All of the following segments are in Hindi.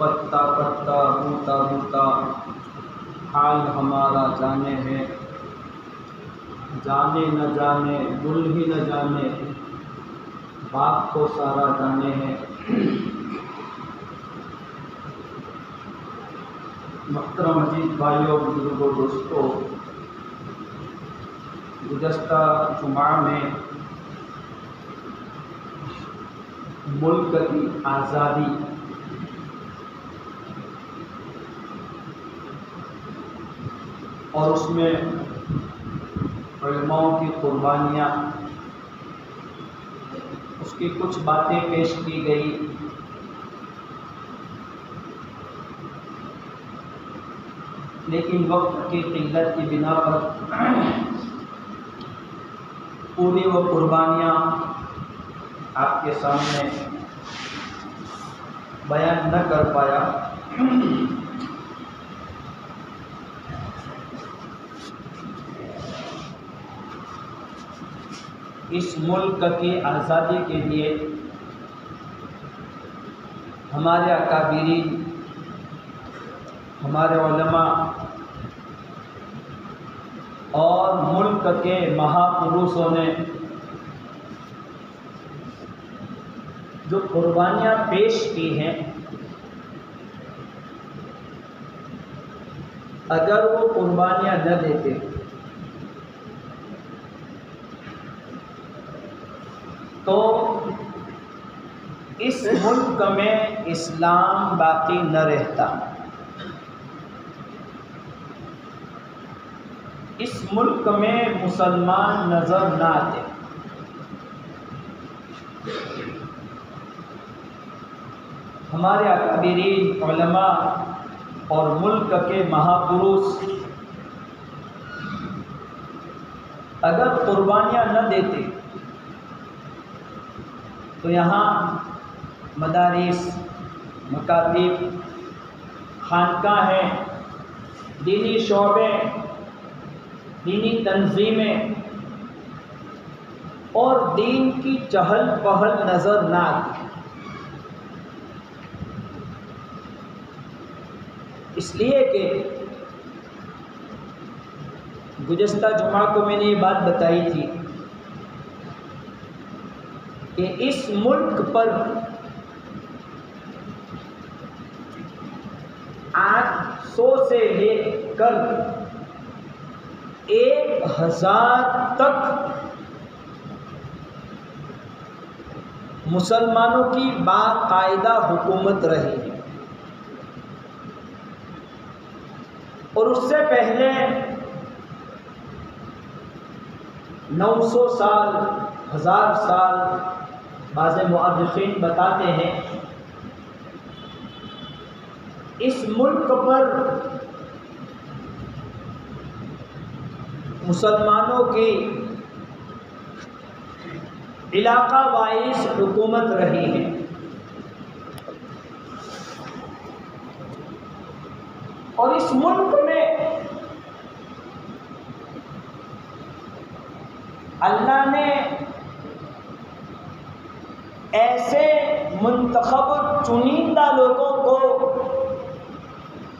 पत्ता पत्ता बूटा बूटा हाल हमारा जाने है, जाने न जाने गुल ही न जाने बाग को सारा जाने है। मोहतरम अजीज भाइयों बुजुर्गों दोस्तों, गुज़श्ता जुमा में मुल्क की आज़ादी और उसमें उलमाओं की कुर्बानियाँ, उसकी कुछ बातें पेश की गई। लेकिन वक्त की किल्लत की बिना पर पूरी वो कुर्बानियाँ आपके सामने बयान न कर पाया। इस मुल्क की आज़ादी के लिए हमारे अकाबिरीन, हमारे उलमा और मुल्क के महापुरुषों ने जो कुर्बानियाँ पेश की हैं, अगर वो कुर्बानियाँ न देते तो इस मुल्क में इस्लाम बाकी न रहता, इस मुल्क में मुसलमान नजर न आते। हमारे अकाबिरीन उलमा और मुल्क के महापुरुष अगर कुर्बानियाँ न देते तो यहाँ मदारिस, मकातिब, खानकाहें, दीनी शोबे, दीनी तंजीमें और दीन की चहल पहल नज़र न आती। इसलिए कि गुज़श्ता जुमा को मैंने ये बात बताई थी कि इस मुल्क पर आज 100 से लेकर 1000 तक मुसलमानों की बाकायदा हुकूमत रही है। और उससे पहले 900 साल, 1000 साल बाज़े मुअर्रिखीन बताते हैं इस मुल्क पर मुसलमानों की इलाका वाइज हुकूमत रही है। और इस मुल्क में अल्लाह ने ऐसे मुंतखब चुनिंदा लोगों को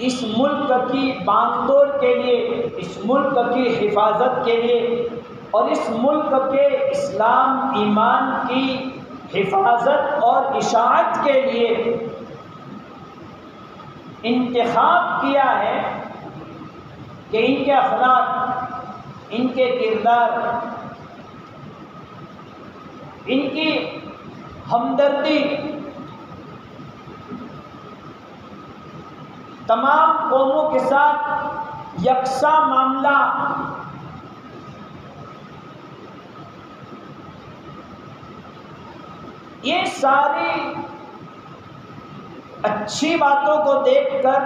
इस मुल्क की बागडोर के लिए, इस मुल्क की हिफाजत के लिए और इस मुल्क के इस्लाम ईमान की हिफाजत और इशाअत के लिए इंतखाब किया है कि इनके अखलाक, इनके किरदार, इनकी हमदर्दी तमाम कौमों के साथ यकसा मामला, ये सारी अच्छी बातों को देखकर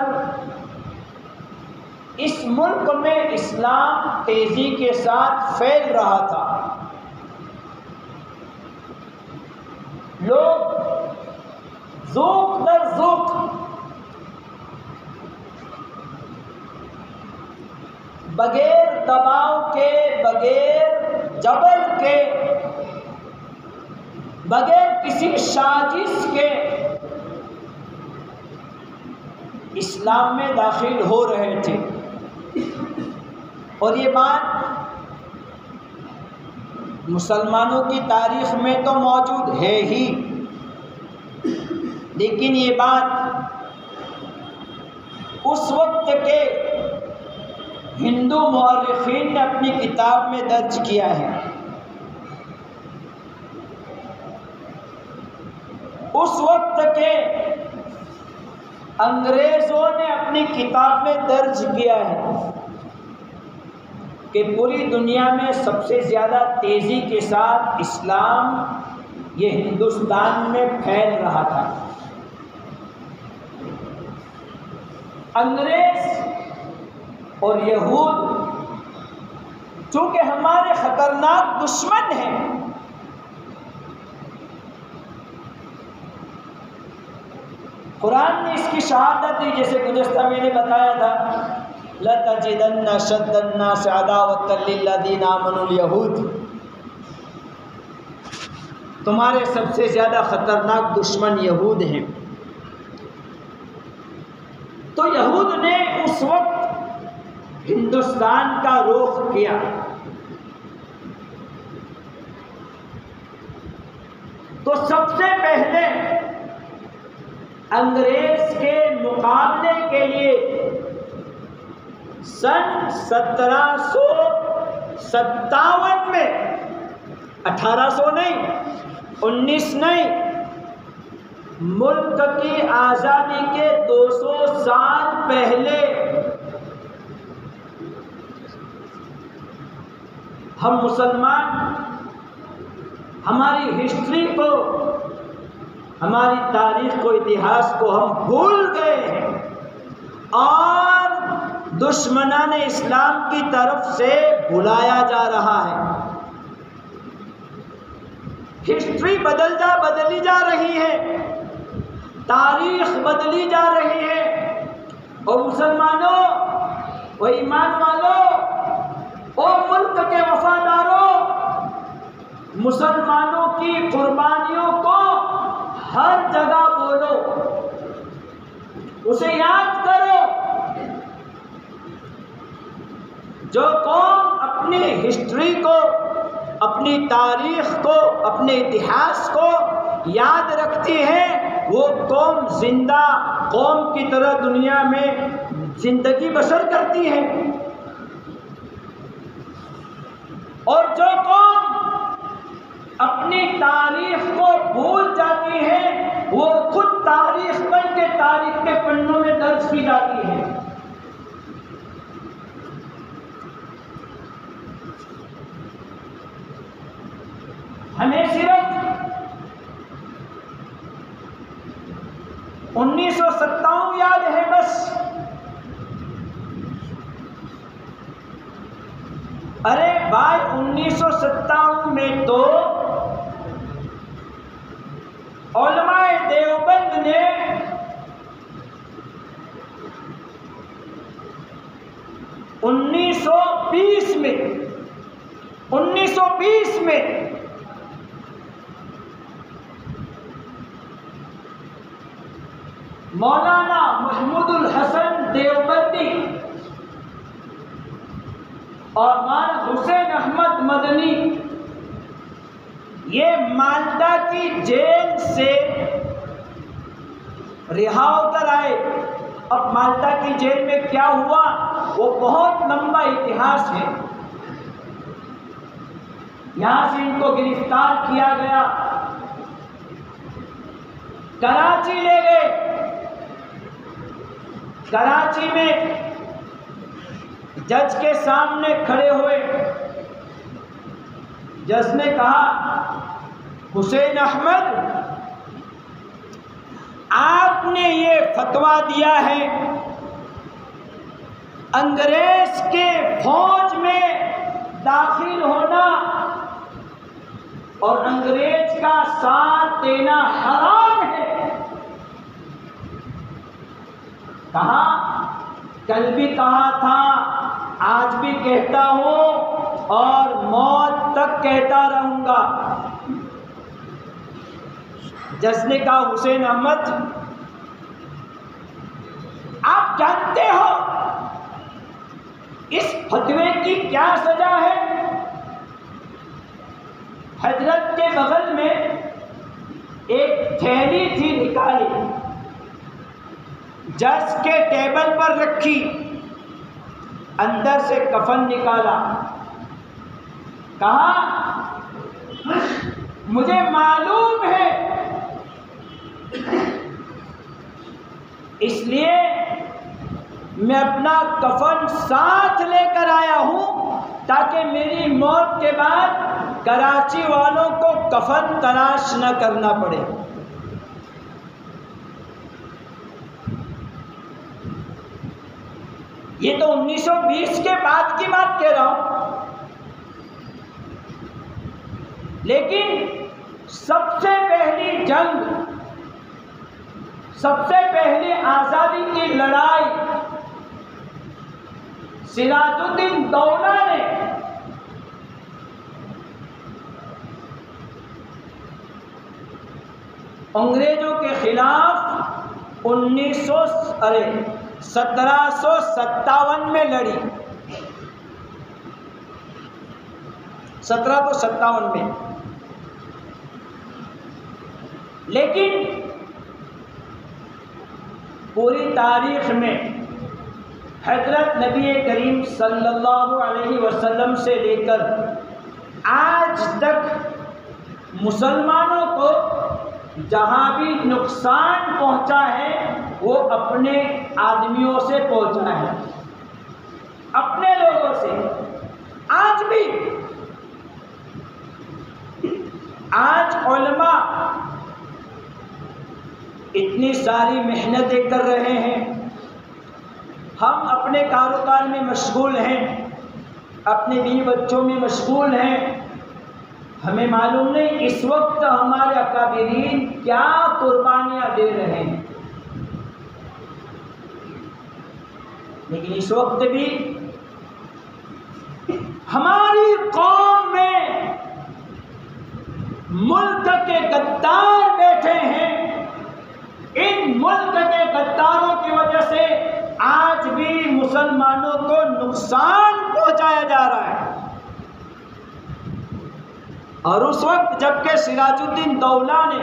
इस मुल्क में इस्लाम तेजी के साथ फैल रहा था। लोग ज़ौक़ दर ज़ौक़ बगैर दबाव के, बगैर जबर के, बगैर किसी साजिश के इस्लाम में दाखिल हो रहे थे। और ये बात मुसलमानों की तारीख़ में तो मौजूद है ही, लेकिन ये बात उस वक्त के हिंदू मुअर्रिखीन ने अपनी किताब में दर्ज किया है। उस वक्त के अंग्रेज़ों ने अपनी किताब में दर्ज किया है कि पूरी दुनिया में सबसे ज़्यादा तेज़ी के साथ इस्लाम ये हिंदुस्तान में फैल रहा था। अंग्रेज़ और यहूद चूँकि हमारे ख़तरनाक दुश्मन हैं, कुरान ने इसकी शहादत दी। जैसे गुज़श्ता मैंने बताया था, लतजिदन्ना अशद्दन्नास अदावतन लिल्लज़ीना आमनुल यहूद, तुम्हारे सबसे ज़्यादा ख़तरनाक दुश्मन यहूद हैं। तो यहूद ने उस वक्त हिंदुस्तान का रुख किया। तो सबसे पहले अंग्रेज के मुकाबले के लिए सन 1757 में, 1800 नहीं, 19 नहीं, मुल्क की आज़ादी के 200 साल पहले हम मुसलमान हमारी हिस्ट्री को, हमारी तारीख को, इतिहास को हम भूल गए हैं और दुश्मनान इस्लाम की तरफ से बुलाया जा रहा है। हिस्ट्री बदली जा रही है, तारीख बदली जा रही है। और मुसलमानों व ईमान वालों और मुल्क के वफादारों, मुसलमानों की कुर्बानियों को हर जगह बोलो, उसे याद करो। जो कौम अपनी हिस्ट्री को, अपनी तारीख को, अपने इतिहास को याद रखती है, वो कौम जिंदा कौम की तरह दुनिया में जिंदगी बसर करती है। और जो कौम अपनी तारीख को भूल जाती है, वो खुद तारीख बन के तारीख के पन्नों में दर्ज की जाती है। हमें सिर्फ 1957 याद है बस। अरे भाई 1957 में तो उलमाए देवबंद ने उन्नीस 1920 में 1920 में मौलाना महमूदुल हसन देवबंदी और मौलाना हुसैन अहमद मदनी ये माल्टा की जेल से रिहा होकर आए। अब माल्टा की जेल में क्या हुआ वो बहुत लंबा इतिहास है। यहां से इनको गिरफ्तार किया गया, कराची ले गए। कराची में जज के सामने खड़े हुए। जज ने कहा, हुसैन अहमद, आपने ये फतवा दिया है अंग्रेज के फौज में दाखिल होना और अंग्रेज का साथ देना हराम है। कहा, कल भी कहा था, आज भी कहता हूं और मौत तक कहता रहूंगा। जज ने कहा, हुसैन अहमद, आप जानते हो इस फतवे की क्या सजा है? हजरत के बगल में एक थैली थी निकाली, जज के टेबल पर रखी, अंदर से कफन निकाला, कहा, मुझे मालूम है, इसलिए मैं अपना कफन साथ लेकर आया हूं ताकि मेरी मौत के बाद कराची वालों को कफन तलाश न करना पड़े। ये तो 1920 के बाद की बात कह रहा हूं, लेकिन सबसे पहली जंग, सबसे पहली आजादी की लड़ाई सिराजुद्दीन दौला ने अंग्रेजों के खिलाफ 1757 में लड़ी। 1757 में। लेकिन पूरी तारीख में हजरत नबी करीम सल्लल्लाहु अलैहि वसल्लम से लेकर आज तक मुसलमानों को जहाँ भी नुकसान पहुँचा है वो अपने आदमियों से पहुँचा है, अपने लोगों से। आज भी, आज उलमा इतनी सारी मेहनतें कर रहे हैं, हम अपने कारोबार में मशगूल हैं, अपने बीवी बच्चों में मशगूल हैं, हमें मालूम नहीं इस वक्त हमारे अकाबिरीन क्या कुर्बानियां दे रहे हैं। लेकिन इस वक्त भी हमारी कौम में मुल्क के गद्दार बैठे हैं। इन मुल्क के गद्दारों की वजह से आज भी मुसलमानों को नुकसान पहुंचाया जा रहा है। और उस वक्त जबकि सिराजुद्दीन दौला ने,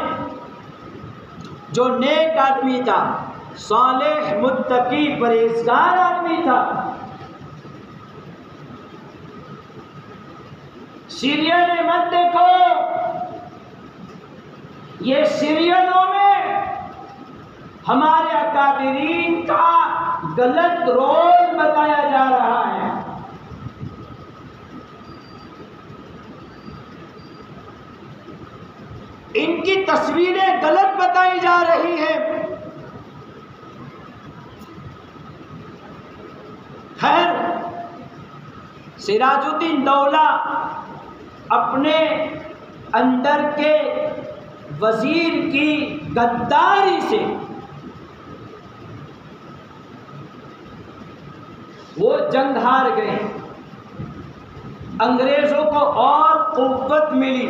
जो नेक आदमी था, सालेह मुत्तकी परहेजगार आदमी था, सीरियल मत देखो, ये सीरियलों में हमारे अकाबिरीन का गलत रोल बताया जा रहा है। इनकी तस्वीरें गलत बताई जा रही है। खैर, सिराजुद्दीन दौला अपने अंदर के वजीर की गद्दारी से वो जंग हार गए। अंग्रेज़ों को और क़ुव्वत मिली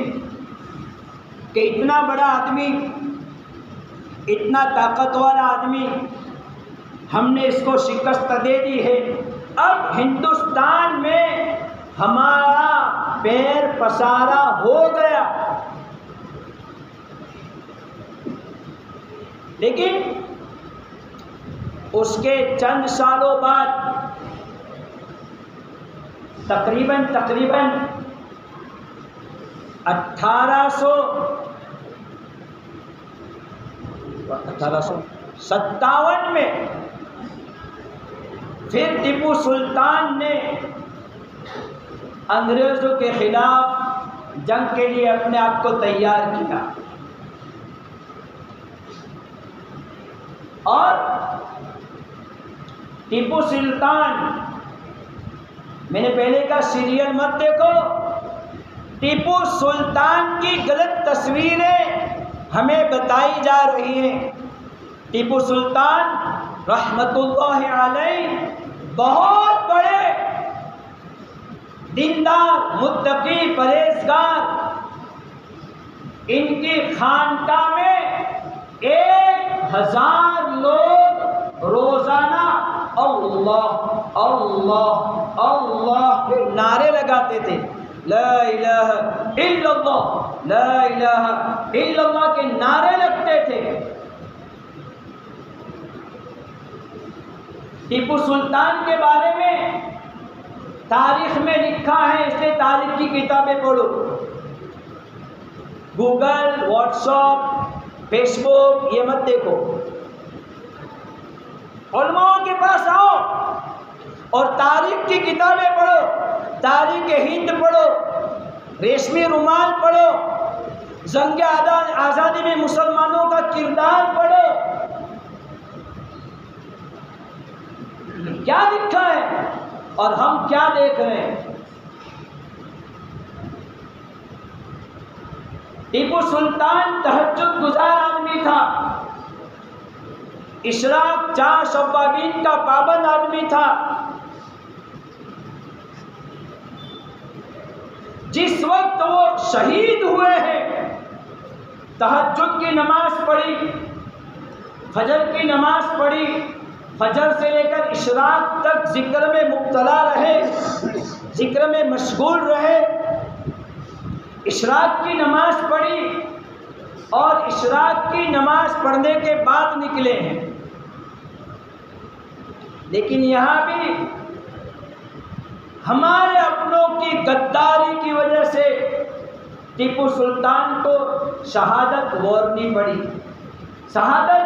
कि इतना बड़ा आदमी, इतना ताकतवर आदमी, हमने इसको शिकस्त दे दी है। अब हिंदुस्तान में हमारा पैर पसारा हो गया। लेकिन उसके चंद सालों बाद तकरीबन 1857 में फिर टीपू सुल्तान ने अंग्रेज़ों के खिलाफ जंग के लिए अपने आप को तैयार किया और टीपू सुल्तान, मैंने पहले का सीरियल मत देखो, टीपू सुल्तान की गलत तस्वीरें हमें बताई जा रही हैं। टीपू सुल्तान रहमतुल्लाह अलैह बहुत बड़े दीनदार, मुत्तकी, परहेजगार, इनकी खानकाह में 1000 लोग रोजाना अल्लाह अल्लाह अल्लाह के नारे लगाते थे। ला इलाहा इल्लल्लाह, ला इलाहा इल्लल्लाह के नारे लगते थे। टीपू सुल्तान के बारे में तारीख में लिखा है, इसलिए तारीख की किताबें पढ़ो। गूगल, व्हाट्सएप, फेसबुक ये मत देखो। उलमाओं के पास आओ और तारीख की किताबें पढ़ो, तारीख हिंद पढ़ो, रेशमी रुमाल पढ़ो, जंग आज़ादी में मुसलमानों का किरदार पढ़ो। क्या लिखा है और हम क्या देख रहे हैं। टीपू सुल्तान तहज्जुद गुजार आदमी था, इशराक 4 शव्वाबीन का पाबंद आदमी था। जिस वक्त वो शहीद हुए हैं, तहज्जुद की नमाज पढ़ी, फजर की नमाज पढ़ी, फजर से लेकर इशराक तक जिक्र में मुब्तला रहे, जिक्र में मशगूल रहे। इशराक की नमाज पढ़ी और इशराक की नमाज पढ़ने के बाद निकले हैं। लेकिन यहाँ भी हमारे अपनों की गद्दारी की वजह से टीपू सुल्तान को शहादत वरनी पड़ी, शहादत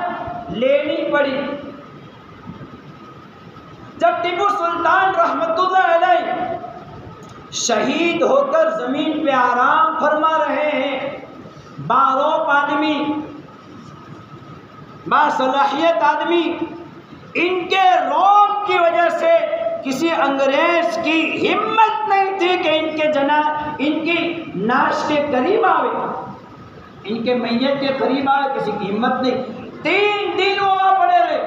लेनी पड़ी। जब टीपू सुल्तान रहमतुल्लाह अलैह शहीद होकर ज़मीन पे आराम फरमा रहे हैं, बारोब आदमी, बासलाहियत आदमी, इनके रौब की वजह से किसी अंग्रेज की हिम्मत नहीं थी कि इनकी नाश के करीब आवे, इनके मैयत के करीब आवे, किसी की हिम्मत नहीं। 3 दिन वहाँ पड़े रहे।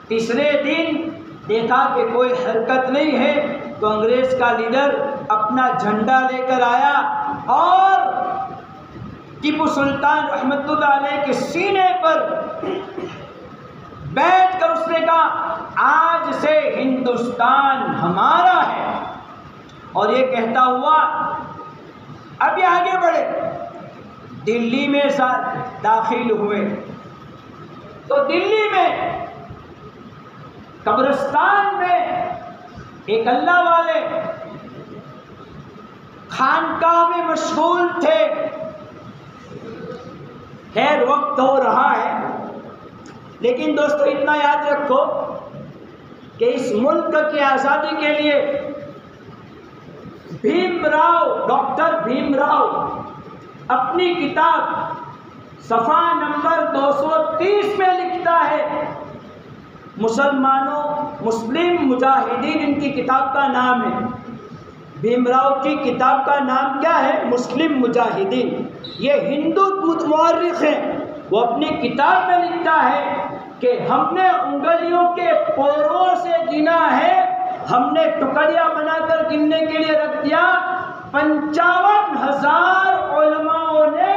तीसरे दिन देखा कि कोई हरकत नहीं है, तो अंग्रेज का लीडर अपना झंडा लेकर आया और टीपू सुल्तान रहमतुल्लाह अलैह के सीने पर बैठकर उसने कहा, आज से हिंदुस्तान हमारा है। और ये कहता हुआ अभी आगे बढ़े, दिल्ली में दाखिल हुए। तो दिल्ली में कब्रिस्तान में एक अल्लाह वाले खानकाह में मशगूल थे। खैर वक्त हो रहा है, लेकिन दोस्तों इतना याद रखो कि इस मुल्क की आज़ादी के लिए भीमराव, डॉक्टर भीमराव अपनी किताब सफ़ा नंबर 230 में लिखता है, मुस्लिम मुजाहिदीन इनकी किताब का नाम है। भीमराव की किताब का नाम क्या है? मुस्लिम मुजाहिदीन। ये हिंदू मुअर्रिख हैं, वो अपनी किताब में लिखता है कि हमने उंगलियों के पोरों से गिना है, हमने टुकड़ियाँ बनाकर गिनने के लिए रख 55,000 उलमाओं ने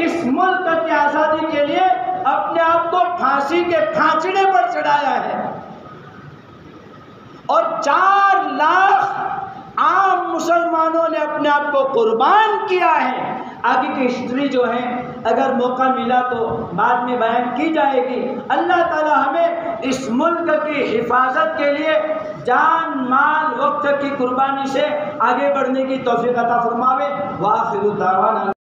इस मुल्क की आज़ादी के लिए अपने आप को फांसी के फांसड़े पर चढ़ाया है और 4 लाख आम मुसलमानों ने अपने आप को कुर्बान किया है। आगे की हिस्ट्री जो है अगर मौका मिला तो बाद में बयान की जाएगी। अल्लाह ताला हमें इस मुल्क की हिफाजत के लिए जान माल वक्त की कुर्बानी से आगे बढ़ने की तौफीक अता फरमावे। वाखिरु दावाना।